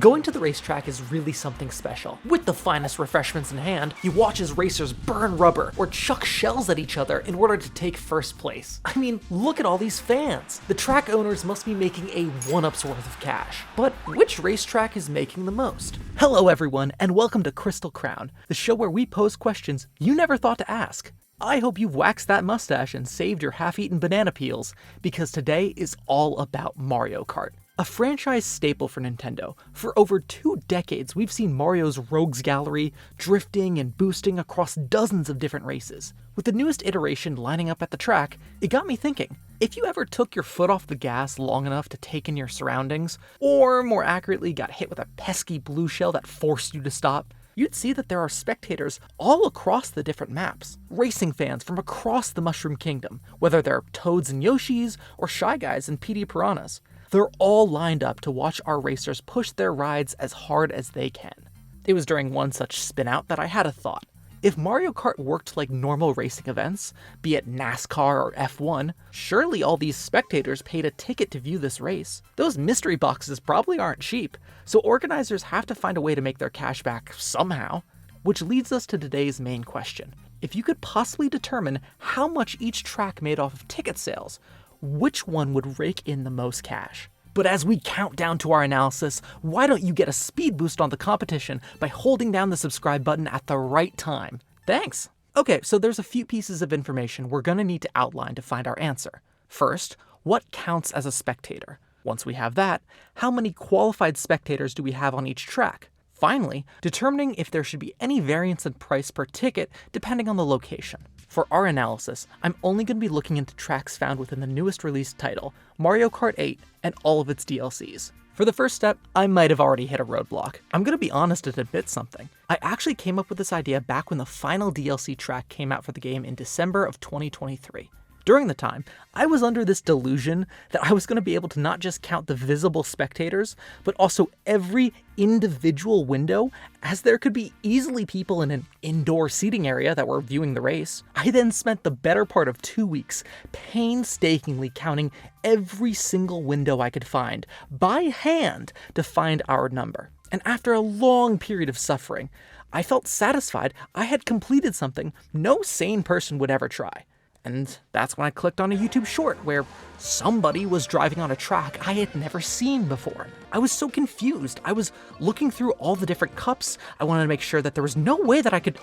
Going to the racetrack is really something special. With the finest refreshments in hand, you watch as racers burn rubber or chuck shells at each other in order to take first place. I mean, look at all these fans. The track owners must be making a one-up's worth of cash. But which racetrack is making the most? Hello everyone, and welcome to Crystal Crown, the show where we pose questions you never thought to ask. I hope you've waxed that mustache and saved your half-eaten banana peels, because today is all about Mario Kart. A franchise staple for Nintendo. For over 2 decades, we've seen Mario's Rogues Gallery drifting and boosting across dozens of different races. With the newest iteration lining up at the track, it got me thinking, if you ever took your foot off the gas long enough to take in your surroundings, or more accurately got hit with a pesky blue shell that forced you to stop, you'd see that there are spectators all across the different maps. Racing fans from across the Mushroom Kingdom, whether they're Toads and Yoshis, or Shy Guys and PD Piranhas. They're all lined up to watch our racers push their rides as hard as they can. It was during one such spin-out that I had a thought. If Mario Kart worked like normal racing events, be it NASCAR or F1, surely all these spectators paid a ticket to view this race. Those mystery boxes probably aren't cheap, so organizers have to find a way to make their cash back somehow. Which leads us to today's main question. If you could possibly determine how much each track made off of ticket sales, which one would rake in the most cash? But as we count down to our analysis, why don't you get a speed boost on the competition by holding down the subscribe button at the right time? Thanks! Okay, so there's a few pieces of information we're gonna need to outline to find our answer. First, what counts as a spectator? Once we have that, how many qualified spectators do we have on each track? Finally, determining if there should be any variance in price per ticket depending on the location. For our analysis, I'm only going to be looking into tracks found within the newest released title, Mario Kart 8, and all of its DLCs. For the first step, I might have already hit a roadblock. I'm going to be honest and admit something. I actually came up with this idea back when the final DLC track came out for the game in December of 2023. During the time, I was under this delusion that I was going to be able to not just count the visible spectators, but also every individual window, as there could be easily people in an indoor seating area that were viewing the race. I then spent the better part of 2 weeks painstakingly counting every single window I could find, by hand, to find our number. And after a long period of suffering, I felt satisfied I had completed something no sane person would ever try. And that's when I clicked on a YouTube short where somebody was driving on a track I had never seen before. I was so confused. I was looking through all the different cups. I wanted to make sure that there was no way that I could...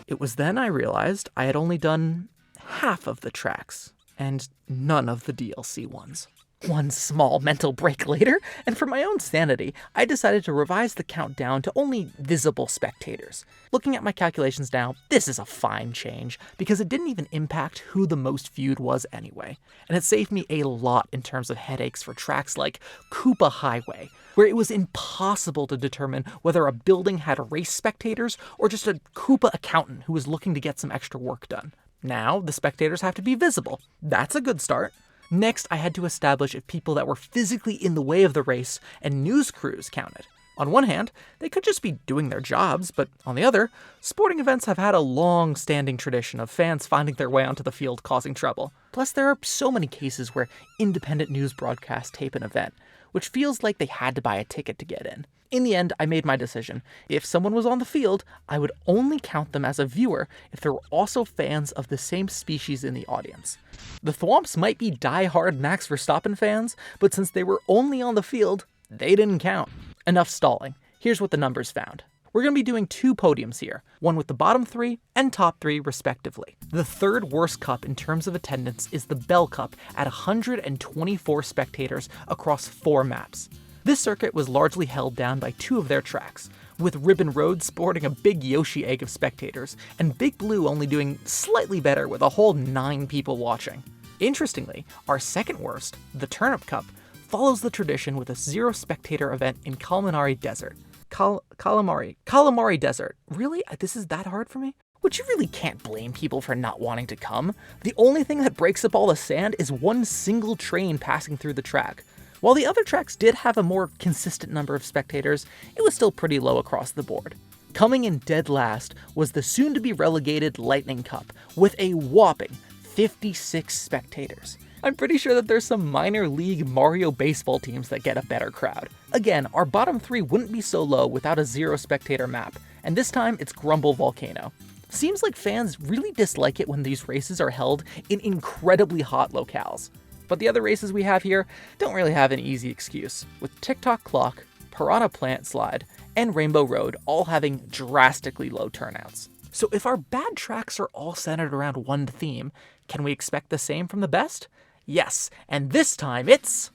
It was then I realized I had only done half of the tracks and none of the DLC ones. One small mental break later, and for my own sanity, I decided to revise the count down to only visible spectators. Looking at my calculations now, this is a fine change, because it didn't even impact who the most viewed was anyway, and it saved me a lot in terms of headaches for tracks like Koopa Highway, where it was impossible to determine whether a building had race spectators or just a Koopa accountant who was looking to get some extra work done. Now, the spectators have to be visible. That's a good start. Next, I had to establish if people that were physically in the way of the race and news crews counted. On one hand, they could just be doing their jobs, but on the other, sporting events have had a long-standing tradition of fans finding their way onto the field causing trouble. Plus, there are so many cases where independent news broadcasts tape an event, which feels like they had to buy a ticket to get in. In the end, I made my decision. If someone was on the field, I would only count them as a viewer if there were also fans of the same species in the audience. The Thwomps might be die-hard Max Verstappen fans, but since they were only on the field, they didn't count. Enough stalling. Here's what the numbers found. We're going to be doing 2 podiums here, one with the bottom 3 and top 3 respectively. The third worst cup in terms of attendance is the Bell Cup at 124 spectators across 4 maps. This circuit was largely held down by 2 of their tracks, with Ribbon Road sporting a big Yoshi egg of spectators, and Big Blue only doing slightly better with a whole 9 people watching. Interestingly, our second worst, the Turnip Cup, follows the tradition with a 0 spectator event in Calamari Desert. Calamari Desert. Really? This is that hard for me? Which you really can't blame people for not wanting to come. The only thing that breaks up all the sand is one single train passing through the track. While the other tracks did have a more consistent number of spectators, it was still pretty low across the board. Coming in dead last was the soon-to-be relegated Lightning Cup, with a whopping 56 spectators. I'm pretty sure that there's some minor league Mario baseball teams that get a better crowd. Again, our bottom 3 wouldn't be so low without a 0 spectator map, and this time it's Grumble Volcano. Seems like fans really dislike it when these races are held in incredibly hot locales. But the other races we have here don't really have an easy excuse, with TikTok Clock, Piranha Plant Slide, and Rainbow Road all having drastically low turnouts. So if our bad tracks are all centered around one theme, can we expect the same from the best? Yes, and this time it's...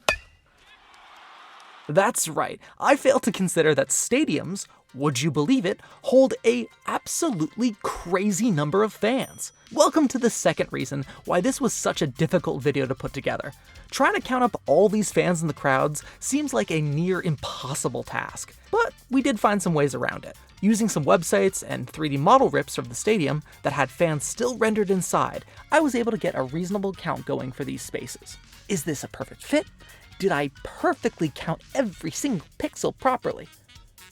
That's right, I failed to consider that stadiums, would you believe it, hold a absolutely crazy number of fans. Welcome to the second reason why this was such a difficult video to put together. Trying to count up all these fans in the crowds seems like a near impossible task, but we did find some ways around it. Using some websites and 3D model rips of the stadium that had fans still rendered inside, I was able to get a reasonable count going for these spaces. Is this a perfect fit? Did I perfectly count every single pixel properly?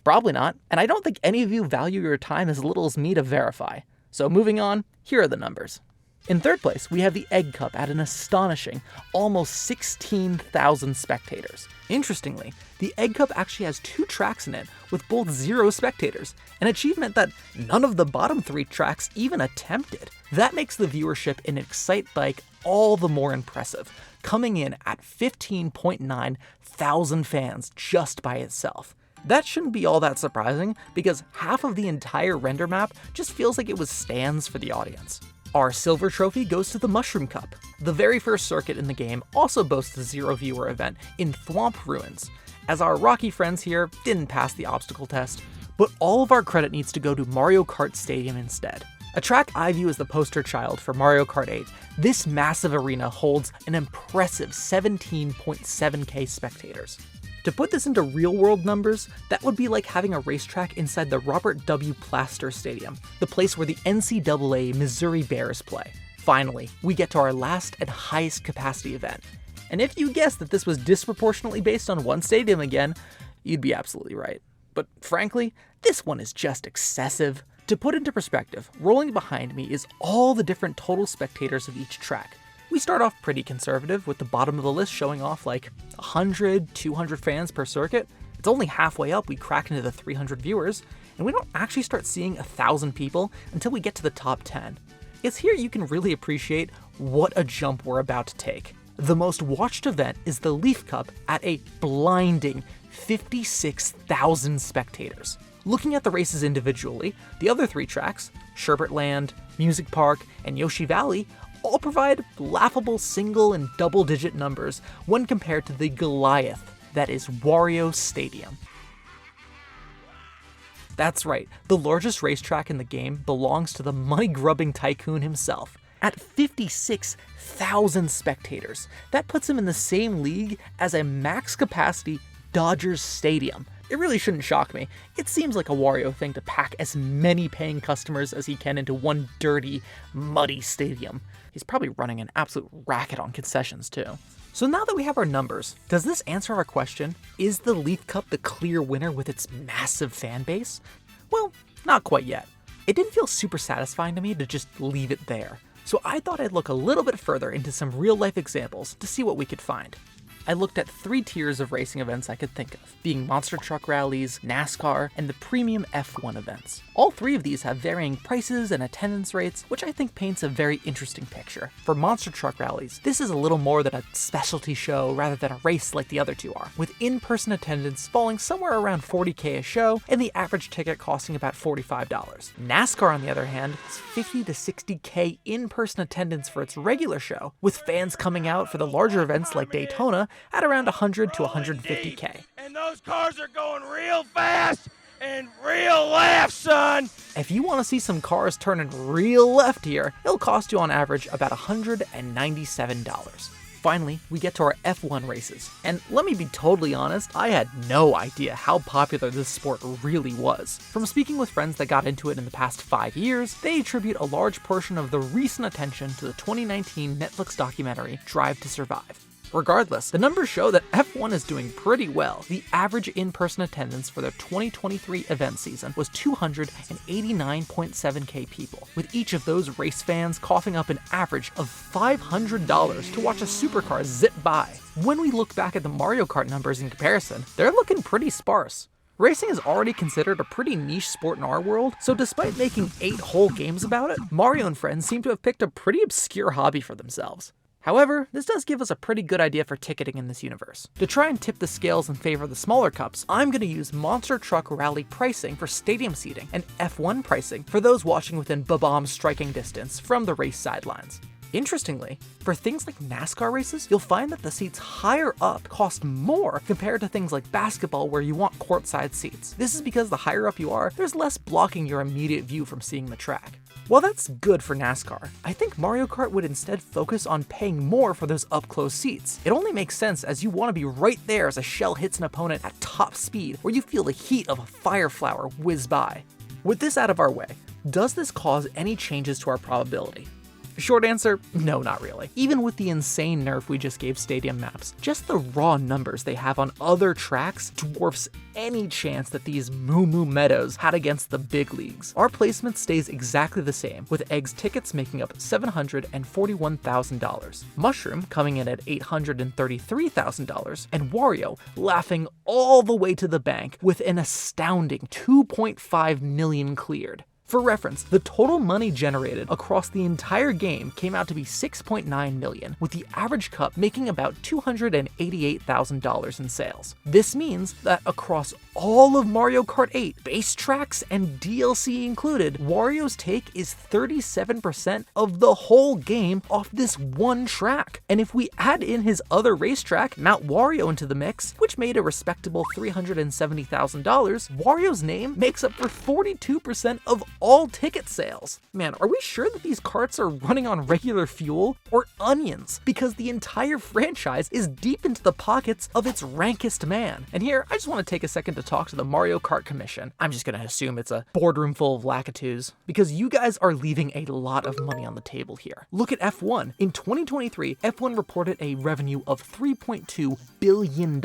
Probably not, and I don't think any of you value your time as little as me to verify. So moving on, here are the numbers. In third place, we have the Egg Cup at an astonishing almost 16,000 spectators. Interestingly, the Egg Cup actually has 2 tracks in it with both 0 spectators, an achievement that none of the bottom 3 tracks even attempted. That makes the viewership in Excite Bike all the more impressive, coming in at 15.9 thousand fans just by itself. That shouldn't be all that surprising, because half of the entire render map just feels like it was stands for the audience. Our silver trophy goes to the Mushroom Cup. The very first circuit in the game also boasts a 0 viewer event in Thwomp Ruins, as our rocky friends here didn't pass the obstacle test, but all of our credit needs to go to Mario Kart Stadium instead. A track I view as the poster child for Mario Kart 8, this massive arena holds an impressive 17.7k spectators. To put this into real-world numbers, that would be like having a racetrack inside the Robert W. Plaster Stadium, the place where the NCAA Missouri Bears play. Finally, we get to our last and highest capacity event. And if you guessed that this was disproportionately based on one stadium again, you'd be absolutely right. But frankly, this one is just excessive. To put into perspective, rolling behind me is all the different total spectators of each track. We start off pretty conservative, with the bottom of the list showing off like 100, 200 fans per circuit. It's only halfway up we crack into the 300 viewers, and we don't actually start seeing 1,000 people until we get to the top 10. It's here you can really appreciate what a jump we're about to take. The most watched event is the Leaf Cup at a blinding 56,000 spectators. Looking at the races individually, the other 3 tracks, Sherbet Land, Music Park, and Yoshi Valley, all provide laughable single and double-digit numbers when compared to the Goliath that is Wario Stadium. That's right, the largest racetrack in the game belongs to the money-grubbing tycoon himself. At 56,000 spectators, that puts him in the same league as a max-capacity Dodgers Stadium. It really shouldn't shock me. It seems like a Wario thing to pack as many paying customers as he can into one dirty, muddy stadium. He's probably running an absolute racket on concessions too. So now that we have our numbers, does this answer our question? Is the Leaf Cup the clear winner with its massive fan base? Well, not quite yet. It didn't feel super satisfying to me to just leave it there. So I thought I'd look a little bit further into some real life examples to see what we could find. I looked at 3 tiers of racing events I could think of, being monster truck rallies, NASCAR, and the premium F1 events. All 3 of these have varying prices and attendance rates, which I think paints a very interesting picture. For monster truck rallies, this is a little more than a specialty show rather than a race like the other 2 are, with in-person attendance falling somewhere around 40k a show and the average ticket costing about $45. NASCAR, on the other hand, is 50 to 60k in-person attendance for its regular show, with fans coming out for the larger events like Daytona at around 100 to 150k. And those cars are going real fast and real left, son! If you want to see some cars turning real left here, it'll cost you on average about $197. Finally, we get to our F1 races, and let me be totally honest, I had no idea how popular this sport really was. From speaking with friends that got into it in the past 5 years, they attribute a large portion of the recent attention to the 2019 Netflix documentary Drive to Survive. Regardless, the numbers show that F1 is doing pretty well. The average in-person attendance for their 2023 event season was 289.7k people, with each of those race fans coughing up an average of $500 to watch a supercar zip by. When we look back at the Mario Kart numbers in comparison, they're looking pretty sparse. Racing is already considered a pretty niche sport in our world, so despite making 8 whole games about it, Mario and friends seem to have picked a pretty obscure hobby for themselves. However, this does give us a pretty good idea for ticketing in this universe. To try and tip the scales in favor of the smaller cups, I'm going to use Monster Truck Rally pricing for stadium seating and F1 pricing for those watching within Bob-omb's striking distance from the race sidelines. Interestingly, for things like NASCAR races, you'll find that the seats higher up cost more compared to things like basketball where you want courtside seats. This is because the higher up you are, there's less blocking your immediate view from seeing the track. While that's good for NASCAR, I think Mario Kart would instead focus on paying more for those up-close seats. It only makes sense as you want to be right there as a shell hits an opponent at top speed, where you feel the heat of a fire flower whiz by. With this out of our way, does this cause any changes to our probability? Short answer, no, not really. Even with the insane nerf we just gave stadium maps, just the raw numbers they have on other tracks dwarfs any chance that these moo meadows had against the big leagues. Our placement stays exactly the same, with Egg's tickets making up $741,000, Mushroom coming in at $833,000, and Wario laughing all the way to the bank with an astounding 2.5 million cleared. For reference, the total money generated across the entire game came out to be $6.9 million, with the average cup making about $288,000 in sales. This means that across all of Mario Kart 8, base tracks and DLC included, Wario's take is 37% of the whole game off this one track. And if we add in his other racetrack, Mount Wario, into the mix, which made a respectable $370,000, Wario's name makes up for 42% of all ticket sales. Man, are we sure that these carts are running on regular fuel or onions? Because the entire franchise is deep into the pockets of its rankest man. And here, I just want to take a second to talk to the Mario Kart Commission. I'm just gonna assume it's a boardroom full of lackatoos, because you guys are leaving a lot of money on the table here. Look at F1. In 2023, F1 reported a revenue of $3.2 billion.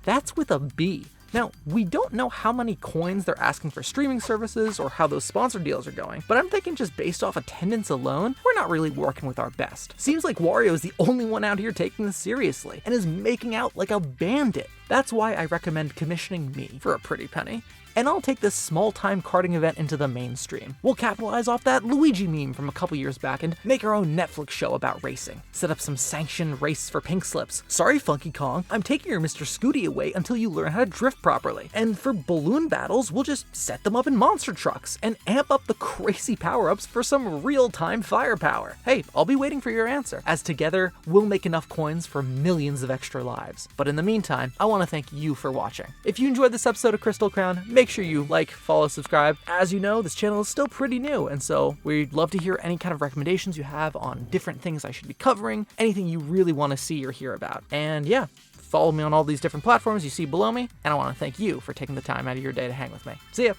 That's with a B. Now, we don't know how many coins they're asking for streaming services or how those sponsor deals are going, but I'm thinking just based off attendance alone, we're not really working with our best. Seems like Wario is the only one out here taking this seriously and is making out like a bandit. That's why I recommend commissioning me for a pretty penny. And I'll take this small-time karting event into the mainstream. We'll capitalize off that Luigi meme from a couple years back and make our own Netflix show about racing. Set up some sanctioned race for pink slips. Sorry, Funky Kong, I'm taking your Mr. Scooty away until you learn how to drift properly. And for balloon battles, we'll just set them up in monster trucks and amp up the crazy power-ups for some real-time firepower. Hey, I'll be waiting for your answer, as together, we'll make enough coins for millions of extra lives. But in the meantime, I want to thank you for watching. If you enjoyed this episode of Crystal Crown, make sure you like, follow, subscribe. As you know, this channel is still pretty new, and so we'd love to hear any kind of recommendations you have on different things I should be covering, anything you really want to see or hear about. And yeah, follow me on all these different platforms you see below me, and I want to thank you for taking the time out of your day to hang with me. See ya!